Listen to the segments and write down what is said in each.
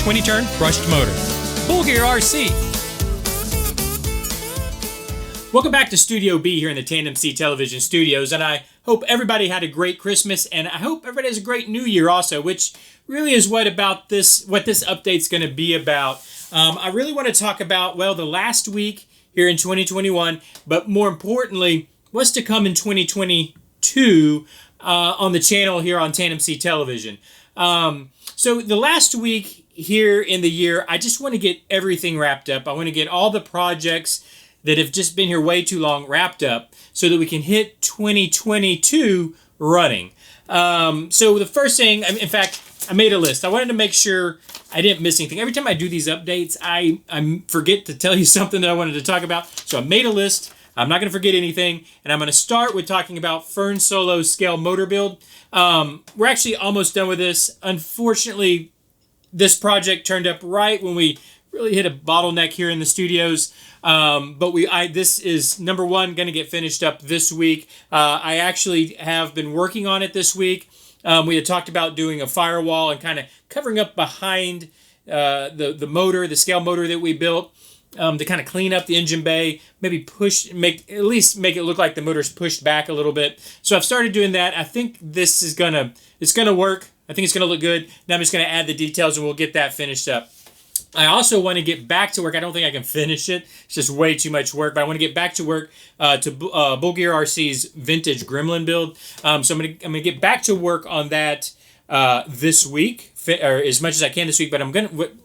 20-turn brushed motor. Full Gear RC. Welcome back to Studio B here in the TandemCTelevision studios, and I hope everybody had a great Christmas, and I hope everybody has a great New Year also, which really is what this update's going to be about. I really want to talk about, well, the last week here in 2021, but more importantly, what's to come in 2022 on the channel here on TandemCTelevision. So the last week here in the year, I just want to get everything wrapped up. I want to get all the projects that have just been here way too long wrapped up so that we can hit 2022 running. So the first thing, in fact, I made a list. I wanted to make sure I didn't miss anything. Every time I do these updates, I forget to tell you something that I wanted to talk about. So I made a list. I'm not going to forget anything. And I'm going to start with talking about Fern Solo scale motor build. We're actually almost done with this. Unfortunately, this project turned up right when we really hit a bottleneck here in the studios. But this is number one, going to get finished up this week. I actually have been working on it this week. We had talked about doing a firewall and kind of covering up behind the motor, the scale motor that we built, to kind of clean up the engine bay, maybe make it look like the motor's pushed back a little bit. So I've started doing that. I think it's gonna work. I think it's gonna look good. Now I'm just gonna add the details and we'll get that finished up. I also want to get back to work. I don't think I can finish it. It's just way too much work. But I want to get back to work to Bull Gear RC's vintage Gremlin build. So I'm gonna get back to work on that this week, or as much as I can this week. But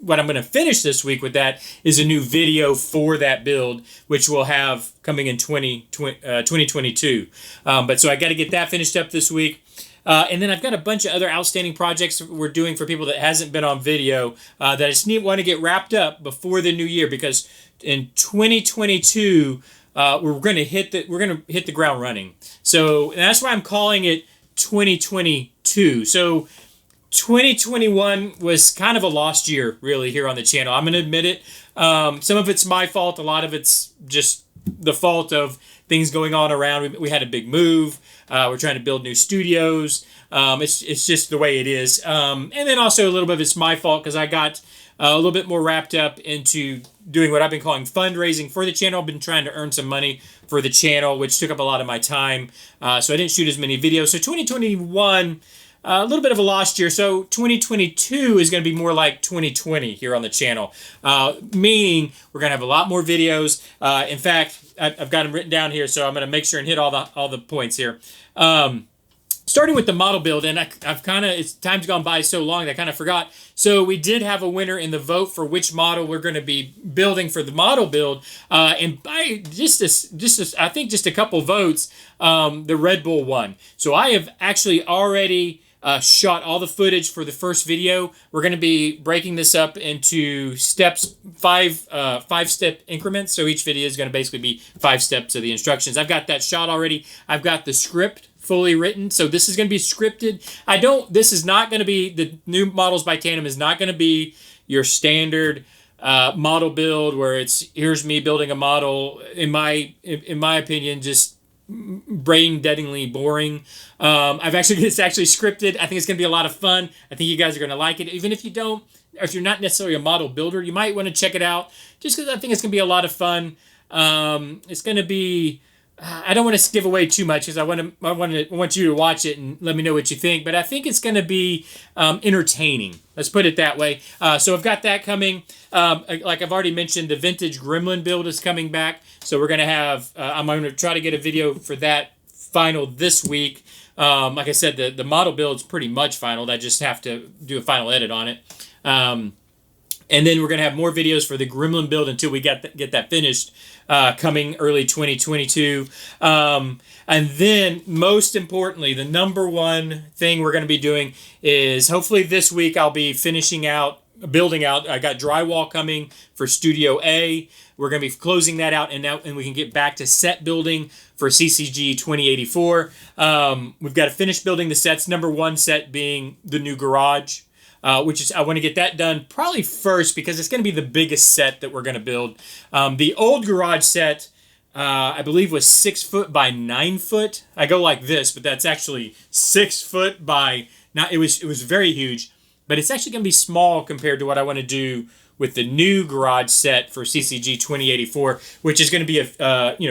what I'm gonna finish this week with that is a new video for that build, which we'll have coming in 2022. But so I got to get that finished up this week. And then I've got a bunch of other outstanding projects we're doing for people that hasn't been on video that I just want to get wrapped up before the new year, because in 2022 we're going to hit the ground running. So that's why I'm calling it 2022. So 2021 was kind of a lost year, really, here on the channel. I'm going to admit it. Some of it's my fault. A lot of it's just the fault of things going on around. We had a big move. We're trying to build new studios. It's just the way it is. And then also a little bit of it's my fault because I got a little bit more wrapped up into doing what I've been calling fundraising for the channel. I've been trying to earn some money for the channel, which took up a lot of my time. So I didn't shoot as many videos. So 2021, a little bit of a lost year. So 2022 is going to be more like 2020 here on the channel, meaning we're going to have a lot more videos. In fact, I've got them written down here, so I'm going to make sure and hit all the points here. Starting with the model build, and time's gone by so long that I kind of forgot. So we did have a winner in the vote for which model we're going to be building for the model build, and by just a couple votes, the Red Bull won. So I have actually already shot all the footage for the first video. We're going to be breaking this up into steps, five-step increments. So each video is going to basically be 5 steps of the instructions. I've got that shot already. I've got the script fully written. So this is going to be scripted. This is not going to be, the new Models by Tandem is not going to be your standard model build where here's me building a model. In my opinion, just brain-deadingly boring. It's actually scripted. I think it's going to be a lot of fun. I think you guys are going to like it. Even if you don't, or if you're not necessarily a model builder, you might want to check it out just because I think it's going to be a lot of fun. It's going to be, I don't want to give away too much because I want you to watch it and let me know what you think. But I think it's going to be entertaining. Let's put it that way. So I've got that coming. Like I've already mentioned, the vintage Gremlin build is coming back. So we're going to have, I'm going to try to get a video for that final this week. Like I said, the model build's pretty much final. I just have to do a final edit on it. And then we're going to have more videos for the Gremlin build until we get that finished, coming early 2022. And then, most importantly, the number one thing we're going to be doing is hopefully this week I'll be building out. I got drywall coming for Studio A. We're going to be closing that out, and we can get back to set building for CCG 2084. We've got to finish building the sets. Number one set being the new garage. I want to get that done probably first because it's going to be the biggest set that we're going to build. The old garage set, I believe, was 6 foot by 9 foot. I go like this, but that's actually 6 foot by, not. It was very huge. but it's actually going to be small compared to what I want to do with the new garage set for CCG 2084, which is going to be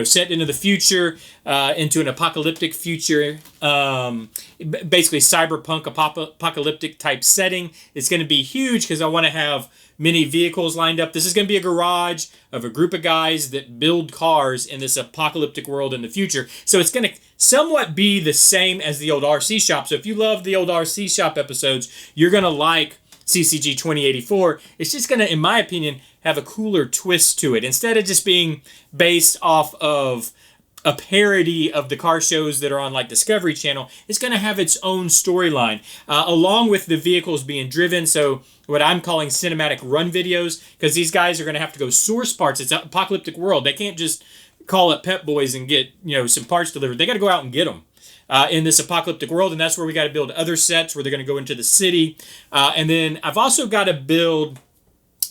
set into the future, into an apocalyptic future, basically cyberpunk apocalyptic type setting. It's going to be huge because I want to have many vehicles lined up. This is going to be a garage of a group of guys that build cars in this apocalyptic world in the future. So it's going to somewhat be the same as the old RC shop. So if you love the old RC shop episodes, you're going to like CCG 2084. It's just going to, in my opinion, have a cooler twist to it. Instead of just being based off of a parody of the car shows that are on like Discovery Channel, it's going to have its own storyline, along with the vehicles being driven. So what I'm calling cinematic run videos, because these guys are going to have to go source parts. It's an apocalyptic world. They can't just call up Pep Boys and get some parts delivered. They got to go out and get them. In this apocalyptic world, and that's where we got to build other sets where they're going to go into the city. And then I've also got to build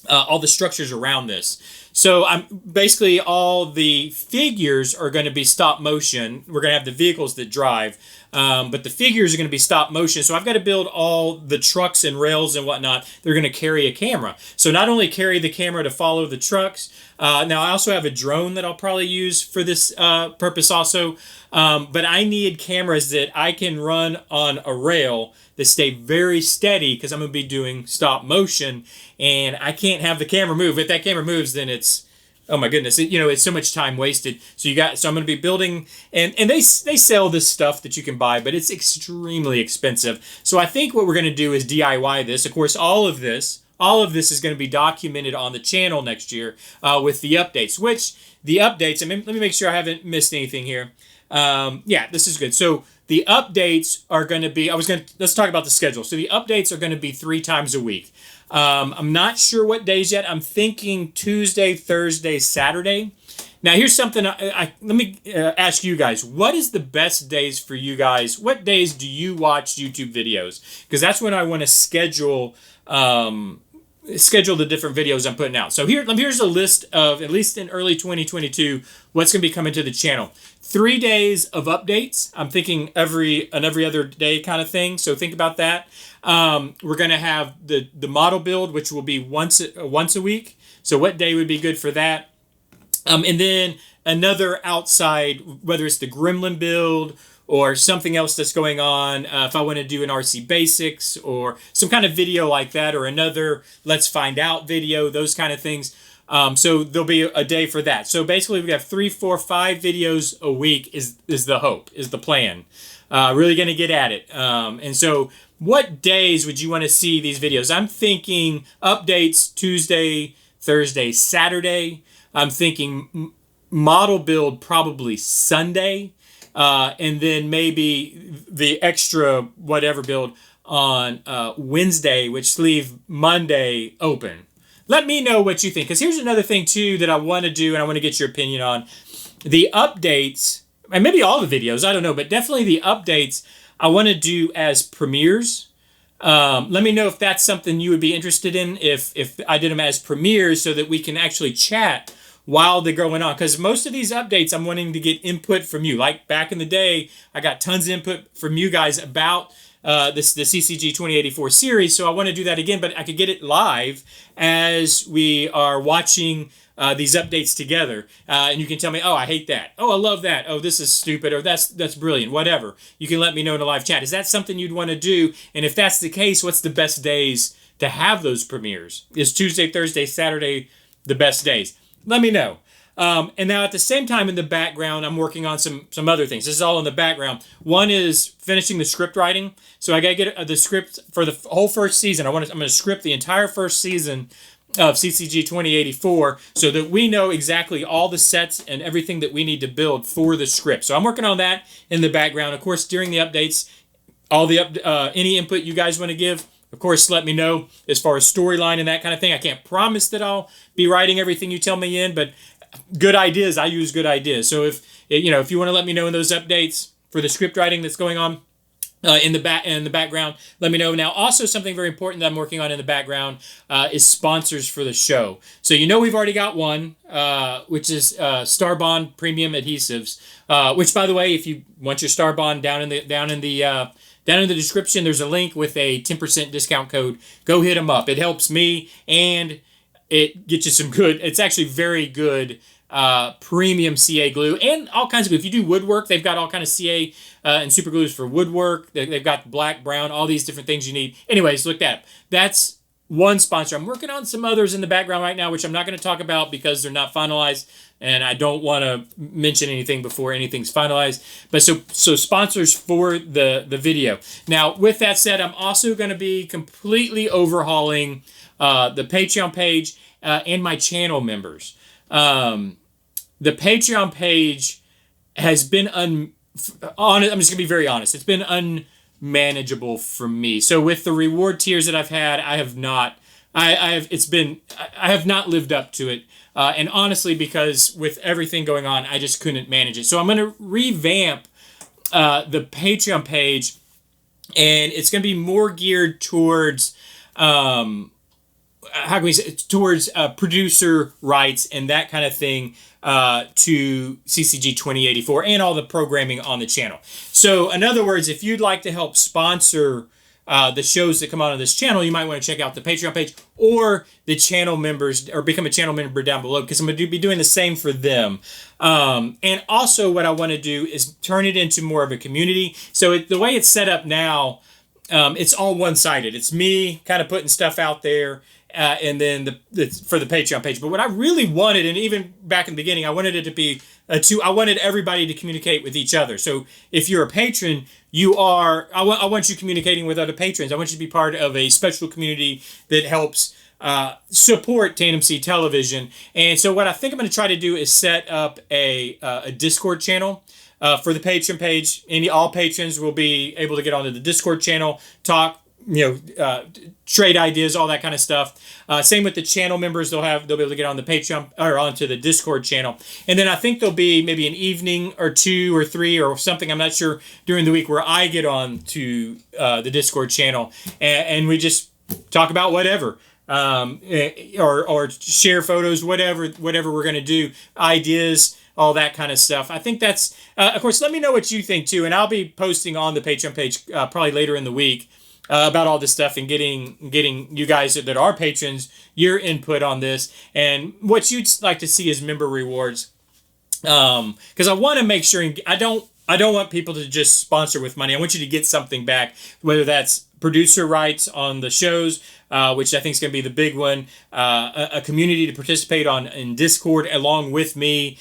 all the structures around this. So I'm basically all the figures are going to be stop motion. We're going to have the vehicles that drive, but the figures are going to be stop motion. So I've got to build all the trucks and rails and whatnot. They're going to carry a camera. So not only carry the camera to follow the trucks. Now I also have a drone that I'll probably use for this purpose also. But I need cameras that I can run on a rail that stay very steady because I'm going to be doing stop motion, and I can't have the camera move. If that camera moves, then it's, oh my goodness, it's so much time wasted. So I'm going to be building, and they sell this stuff that you can buy, but it's extremely expensive. So I think what we're going to do is DIY this. Of course, all of this is going to be documented on the channel next year with the updates. Which the updates, let me make sure I haven't missed anything here. Yeah, this is good. So the updates are going to be, let's talk about the schedule. So the updates are going to be 3 times a week. I'm not sure what days yet. I'm thinking Tuesday, Thursday, Saturday. Now here's something, let me ask you guys, what is the best days for you guys? What days do you watch YouTube videos? Because that's when I want to schedule the different videos I'm putting out. So here's a list of, at least in early 2022, what's going to be coming to the channel. 3 days of updates. I'm thinking every other day kind of thing. So think about that. We're going to have the model build, which will be once a week. So what day would be good for that? And then another outside, whether it's the Gremlin build or something else that's going on, if I want to do an RC Basics or some kind of video like that, or another Let's Find Out video, those kind of things. So there'll be a day for that. So basically we have 3, 4, 5 videos a week is the hope, is the plan. Really going to get at it. And so what days would you want to see these videos? I'm thinking updates Tuesday, Thursday, Saturday. I'm thinking model build probably Sunday. And then maybe the extra whatever build on Wednesday, which leave Monday open. Let me know what you think, because here's another thing too that I want to do and I want to get your opinion on. The updates, and maybe all the videos, I don't know, but definitely the updates I want to do as premieres. Let me know if that's something you would be interested in, if I did them as premieres so that we can actually chat while they're going on. Because most of these updates, I'm wanting to get input from you. Like back in the day, I got tons of input from you guys about the CCG 2084 series. So I want to do that again, but I could get it live as we are watching these updates together. And you can tell me, oh, I hate that. Oh, I love that. Oh, this is stupid. Or that's brilliant. Whatever. You can let me know in a live chat. Is that something you'd want to do? And if that's the case, what's the best days to have those premieres? Is Tuesday, Thursday, Saturday the best days? Let me know. And now at the same time in the background, I'm working on some other things. This is all in the background. One is finishing the script writing. So I got to get the script for the whole first season. I'm going to script the entire first season of CCG 2084 so that we know exactly all the sets and everything that we need to build for the script. So I'm working on that in the background. Of course, during the updates, all the any input you guys want to give, of course, let me know as far as storyline and that kind of thing. I can't promise that I'll be writing everything you tell me in, but good ideas, I use good ideas. So if you want to let me know in those updates for the script writing that's going on, in the background, let me know. Now, also something very important that I'm working on in the background is sponsors for the show. So we've already got one, which is Starbond Premium Adhesives. Which, by the way, if you want your Starbond down in the description, there's a link with a 10% discount code. Go hit them up. It helps me and it gets you some good. It's actually very good. Premium CA glue and all kinds of glue. If you do woodwork, they've got all kind of CA and super glues for woodwork. They've got black, brown, all these different things you need. Anyways, look that up. That's one sponsor. I'm working on some others in the background right now, which I'm not going to talk about because they're not finalized, and I don't want to mention anything before anything's finalized. But so sponsors for the video. Now, with that said, I'm also going to be completely overhauling the Patreon page and my channel members. The Patreon page has been I'm just gonna be very honest. It's been unmanageable for me. So with the reward tiers that I've had, I have not lived up to it. And honestly, because with everything going on, I just couldn't manage it. So I'm gonna revamp the Patreon page, and it's gonna be more geared towards how can we say, towards producer rights and that kind of thing to CCG 2084 and all the programming on the channel. So in other words, if you'd like to help sponsor the shows that come out on this channel, you might want to check out the Patreon page or the channel members, or become a channel member down below, because I'm going to be doing the same for them. And also what I want to do is turn it into more of a community. So the way it's set up now, it's all one-sided. It's me kind of putting stuff out there, and then for the Patreon page. But what I really wanted, and even back in the beginning, I wanted it to be I wanted everybody to communicate with each other. So if you're a patron, I want you communicating with other patrons. I want you to be part of a special community that helps support TandemCTelevision. And so what I think I'm going to try to do is set up a Discord channel for the Patreon page. All patrons will be able to get onto the Discord channel, talk, trade ideas, all that kind of stuff. Same with the channel members. They'll be able to get on the Patreon or onto the Discord channel. And then I think there'll be maybe an evening or 2 or 3 or something, I'm not sure, during the week where I get on to the Discord channel and we just talk about whatever. Or share photos, whatever we're going to do, ideas, all that kind of stuff. I think that's, of course, let me know what you think too. And I'll be posting on the Patreon page probably later in the week about all this stuff and getting you guys that are patrons your input on this and what you'd like to see as member rewards. Because I want to make sure, I don't want people to just sponsor with money. I want you to get something back, whether that's producer rights on the shows, which I think is going to be the big one, a community to participate in Discord along with me,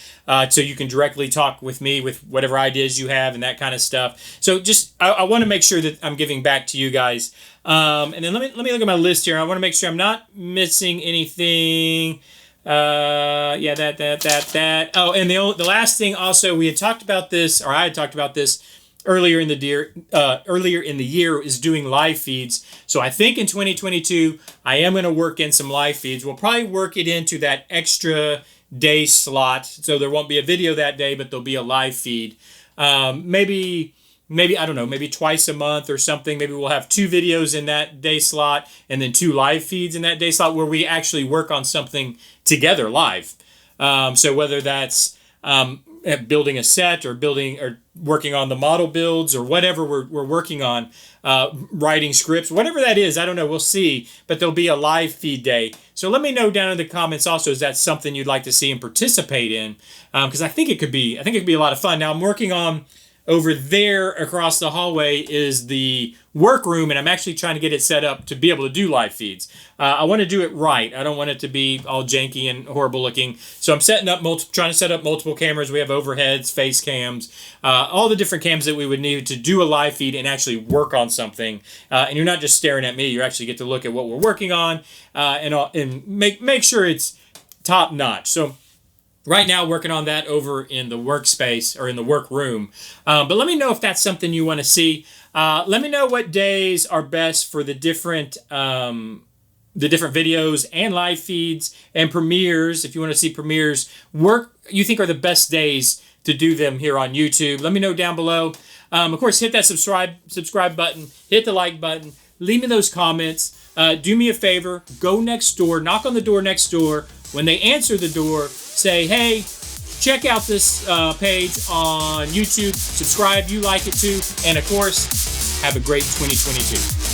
so you can directly talk with me with whatever ideas you have and that kind of stuff. So just I want to make sure that I'm giving back to you guys. And then let me look at my list here. I want to make sure I'm not missing anything. Yeah, that. Oh, and the last thing also, we had talked about this, or I had talked about this earlier in the year, is doing live feeds. So I think in 2022, I am going to work in some live feeds. We'll probably work it into that extra day slot. So there won't be a video that day, but there'll be a live feed. Maybe, I don't know, maybe twice a month or something. Maybe we'll have 2 videos in that day slot and then 2 live feeds in that day slot where we actually work on something together live. So whether that's building a set or working on the model builds or whatever we're working on, writing scripts, whatever that is, I don't know, we'll see, but there'll be a live feed day. So let me know down in the comments also, is that something you'd like to see and participate in? Because I think it could be a lot of fun. Now I'm working on, over there across the hallway is the workroom, and I'm actually trying to get it set up to be able to do live feeds. I want to do it right. I don't want it to be all janky and horrible looking. So I'm trying to set up multiple cameras. We have overheads, face cams, all the different cams that we would need to do a live feed and actually work on something. And you're not just staring at me. You actually get to look at what we're working on and make sure it's top notch. So right now, working on that over in the workspace or in the workroom. But let me know if that's something you want to see. Let me know what days are best for the different videos and live feeds and premieres. If you want to see premieres, you think are the best days to do them here on YouTube. Let me know down below. Of course, hit that subscribe button, hit the like button, leave me those comments. Do me a favor, go next door, knock on the door next door. When they answer the door, say, hey, check out this page on YouTube, subscribe, you like it too, and of course, have a great 2022.